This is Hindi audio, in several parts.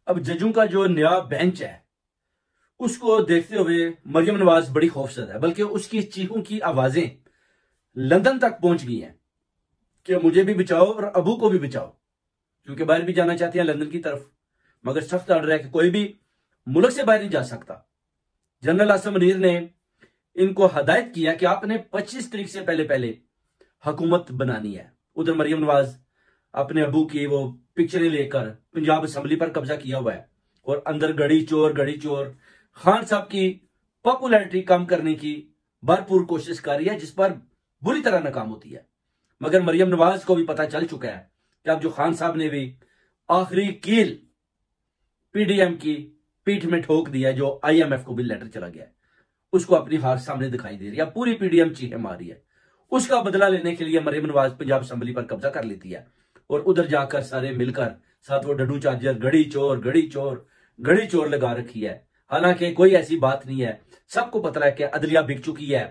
अब जजों का जो नया बेंच है उसको देखते हुए मरियम नवाज बड़ी खौफजदा है, बल्कि उसकी चीखों की आवाजें लंदन तक पहुंच गई हैं कि मुझे भी बचाओ और अबू को भी बचाओ, क्योंकि बाहर भी जाना चाहती हैं लंदन की तरफ, मगर सख्त ऑर्डर है कि कोई भी मुल्क से बाहर नहीं जा सकता। जनरल आसिम मुनीर ने इनको हदायत किया कि आपने 25 तारीख से पहले पहले हुकूमत बनानी है। उधर मरियम नवाज अपने अबू की वो पिक्चरें लेकर पंजाब असम्बली पर कब्जा किया हुआ है और अंदर गड़ी चोर खान साहब की पॉपुलैरिटी कम करने की भरपूर कोशिश कर रही है, जिस पर बुरी तरह नाकाम होती है। मगर मरियम नवाज को भी पता चल चुका है कि अब जो खान साहब ने भी आखिरी कील पीडीएम की पीठ में ठोक दिया है, जो आईएमएफ को भी लेटर चला गया है, उसको अपनी हार सामने दिखाई दे रही है। पूरी पीडीएम चीखें मार रही है। उसका बदला लेने के लिए मरियम नवाज पंजाब असम्बली पर कब्जा कर लेती है और उधर जाकर सारे मिलकर साथ वो डड्डू चार्जर घड़ी चोर लगा रखी है। हालांकि कोई ऐसी बात नहीं है, सबको पता है कि अदलिया बिक चुकी है,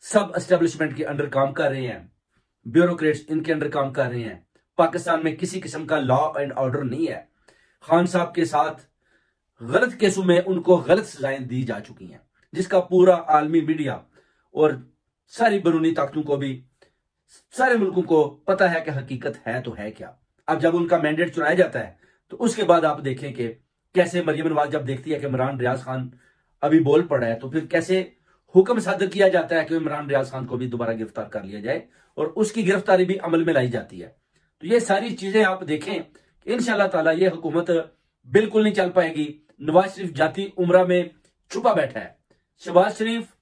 सब एस्टेब्लिशमेंट के अंडर काम कर रहे हैं, ब्यूरोक्रेट्स इनके अंडर काम कर रहे हैं। पाकिस्तान में किसी किस्म का लॉ एंड ऑर्डर नहीं है। खान साहब के साथ गलत केसों में उनको गलत सजाएं दी जा चुकी हैं, जिसका पूरा आलमी मीडिया और सारी बैरूनी ताकतों को भी, सारे मुल्कों को पता है कि हकीकत है तो है क्या। अब जब उनका मैंडेट चुराया जाता है तो उसके बाद आप देखें कि कैसे मरियम नवाज जब देखती है कि इमरान रियाज खान अभी बोल पड़ा है, तो फिर कैसे हुक्म सादर किया जाता है कि इमरान रियाज खान को भी दोबारा गिरफ्तार कर लिया जाए और उसकी गिरफ्तारी भी अमल में लाई जाती है। तो ये सारी चीजें आप देखें कि इंशाल्लाह ताला ये हुकूमत बिल्कुल नहीं चल पाएगी। नवाज शरीफ जाती उम्रा में छुपा बैठा है। शहबाज शरीफ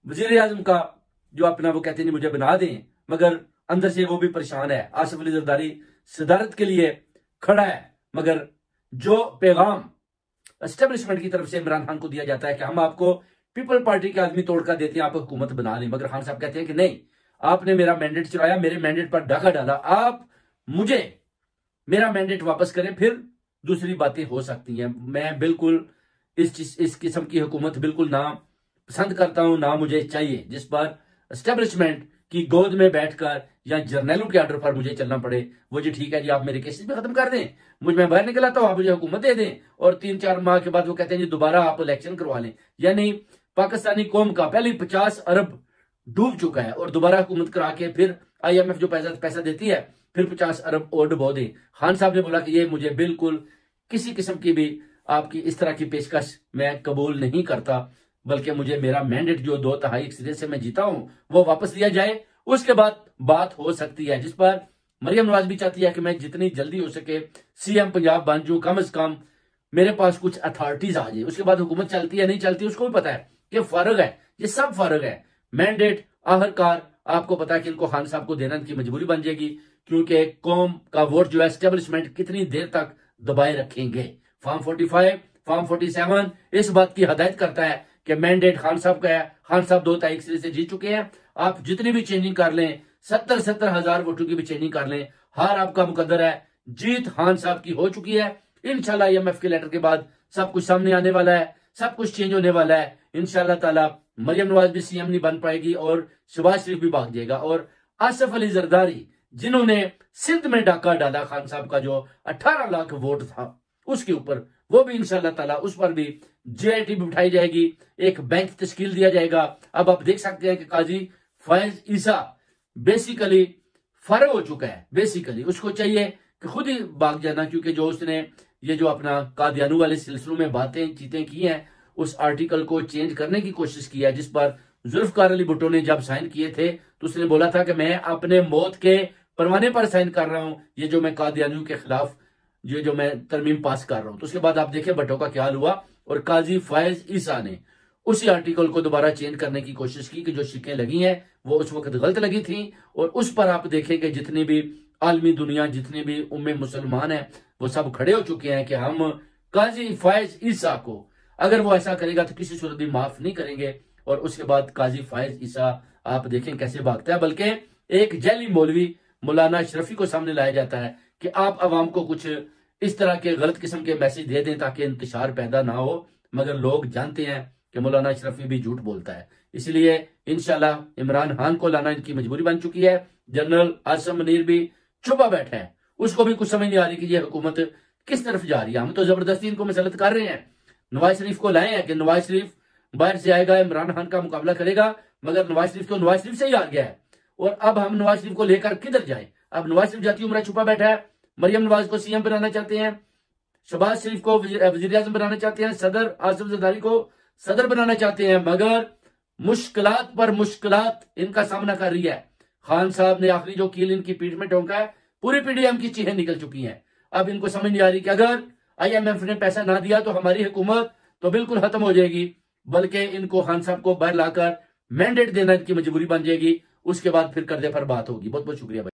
वजीर आजम का जो अपना वो कहते हैं मुझे बना दें, मगर अंदर से वो भी परेशान है। आसिफ अली जरदारी सदारत के लिए खड़ा है, मगर जो पैगाम एस्टेब्लिशमेंट की तरफ से इमरान खान को दिया जाता है कि हम आपको पीपल पार्टी के आदमी तोड़कर देते हैं, आप हुकूमत बना लें, मगर खान साहब कहते हैं कि नहीं, आपने मेरा मैंडेट चुराया, मेरे मैंडेट पर डाका डाला, आप मुझे मेरा मैंडेट वापस करें, फिर दूसरी बातें हो सकती हैं। मैं बिल्कुल इस किस्म की हुकूमत बिल्कुल ना पसंद करता हूं, ना मुझे चाहिए, जिस पर एस्टेब्लिशमेंट की गोद में बैठकर या जर्नैलों के ऑर्डर पर मुझे चलना पड़े। वो जी ठीक है जी, आप मेरे केसेस भी खत्म कर दें, मैं बाहर निकल आता हूं, आप मुझे हुकूमत दे दें, और 3-4 माह के बाद वो कहते हैं जी दोबारा आप इलेक्शन करवा लें। यानी पाकिस्तानी कौम का पहले 50 अरब डूब चुका है और दोबारा हुकूमत करा के फिर आईएमएफ जो पैसा देती है फिर 50 अरब और डुबो दे। खान साहब ने बोला कि ये मुझे बिल्कुल किसी किस्म की भी आपकी इस तरह की पेशकश मैं कबूल नहीं करता, बल्कि मुझे मेरा मैंडेट जो 2/3 सिरे से मैं जीता हूं वो वापस लिया जाए, उसके बाद बात हो सकती है। जिस पर मरियम नवाज भी चाहती है कि मैं जितनी जल्दी हो सके सीएम पंजाब बन जाऊं, कम से कम मेरे पास कुछ अथॉरिटीज आ जाए, उसके बाद हुकूमत चलती है नहीं चलती उसको भी पता है कि फर्क है, ये सब फर्क है। मैंडेट आखिरकार आपको पता है कि इनको खान साहब को देना इनकी मजबूरी बन जाएगी, क्योंकि कौम का वोट जो है एस्टेब्लिशमेंट कितनी देर तक दबाए रखेंगे। फॉर्म 45 फॉर्म 47 इस बात की हदायत करता है कि मैंडेट खान साहब का है, खान साहब 2/3 सिरे से जीत चुके हैं, आप जितनी भी चेंजिंग कर लें, 70 हजार वोटों की भी चेंजिंग कर लें, हार आपका मुकद्दर है, जीत खान साहब की हो चुकी है। इंशाल्लाह आईएमएफ के लेटर के बाद सब कुछ सामने आने वाला है, सब कुछ चेंज होने वाला है। इंशाल्लाह ताला मरियम नवाज भी सीएम नहीं बन पाएगी और शहबाज शरीफ भी भाग जाएगा, और आसिफ अली जरदारी जिन्होंने सिंध में डाका डाला खान साहब का जो 18 लाख वोट था उसके ऊपर, वो भी इंशाल्लाह ताला उस पर भी जेआईटी भी उठाई जाएगी, एक बैंक तश्कील दिया जाएगा। अब आप देख सकते हैं कि काजी फैज ईसा बेसिकली फर्क हो चुका है, बेसिकली उसको चाहिए कि खुद ही भाग जाना, क्योंकि जो उसने ये जो अपना कादियानू वाले सिलसिलों में बातें चीतें की हैं, उस आर्टिकल को चेंज करने की कोशिश की है, जिस पर जुल्फकार अली भुट्टो ने जब साइन किए थे तो उसने बोला था कि मैं अपने मौत के परवाने पर साइन कर रहा हूं, ये जो मैं कादियानियों के खिलाफ ये जो मैं तरमीम पास कर रहा हूं। तो उसके बाद आप देखें भुट्टो का क्या हाल हुआ, और काजी फैज ईसा ने उसी आर्टिकल को दोबारा चेंज करने की कोशिश की कि जो शिकें लगी हैं वो उस वक्त गलत लगी थी, और उस पर आप देखें कि जितनी भी आलमी दुनिया, जितने भी उम्मे मुसलमान हैं, वो सब खड़े हो चुके हैं कि हम काजी फैज ईसा को अगर वो ऐसा करेगा तो किसी सूरत भी माफ नहीं करेंगे। और उसके बाद काजी फैज ईसा आप देखें कैसे भागता है, बल्कि एक जैली मौलवी मौलाना अशरफी को सामने लाया जाता है कि आप अवाम को कुछ इस तरह के गलत किस्म के मैसेज दे दें ताकि इंतशार पैदा ना हो, मगर लोग जानते हैं कि मौलाना अशरफी भी झूठ बोलता है। इसलिए इंशाल्लाह इमरान खान को लाना इनकी मजबूरी बन चुकी है। जनरल आसिम मुनीर भी छुपा बैठा है, उसको भी कुछ समझ नहीं आ रही कि ये हुकूमत किस तरफ जा रही है। हम तो जबरदस्ती इनको मसलत कर रहे हैं, नवाज शरीफ को लाए हैं कि नवाज शरीफ बाहर से आएगा, इमरान खान का मुकाबला करेगा, मगर नवाज शरीफ तो नवाज शरीफ से ही हार गया है। और अब हम नवाज शरीफ को लेकर किधर जाएं? अब नवाज शरीफ जाती उम्र छुपा बैठा है, मरियम नवाज को सीएम बनाना चाहते हैं, शहबाज शरीफ को वजीर आजम बनाना चाहते हैं, सदर आसिफ जरदारी को सदर बनाना चाहते हैं, मगर मुश्किलात पर मुश्किलात इनका सामना कर रही है। खान साहब ने आखिरी जो कील इनकी पीठ में ठोंका है, पूरी पीडीएम की चीखें निकल चुकी हैं। अब इनको समझ नहीं आ रही कि अगर IMF ने पैसा ना दिया तो हमारी हुकूमत तो बिल्कुल खत्म हो जाएगी, बल्कि इनको खान साहब को बाहर लाकर मैंडेट देना इनकी मजबूरी बन जाएगी। उसके बाद फिर कर्जे पर बात होगी। बहुत बहुत शुक्रिया भाई।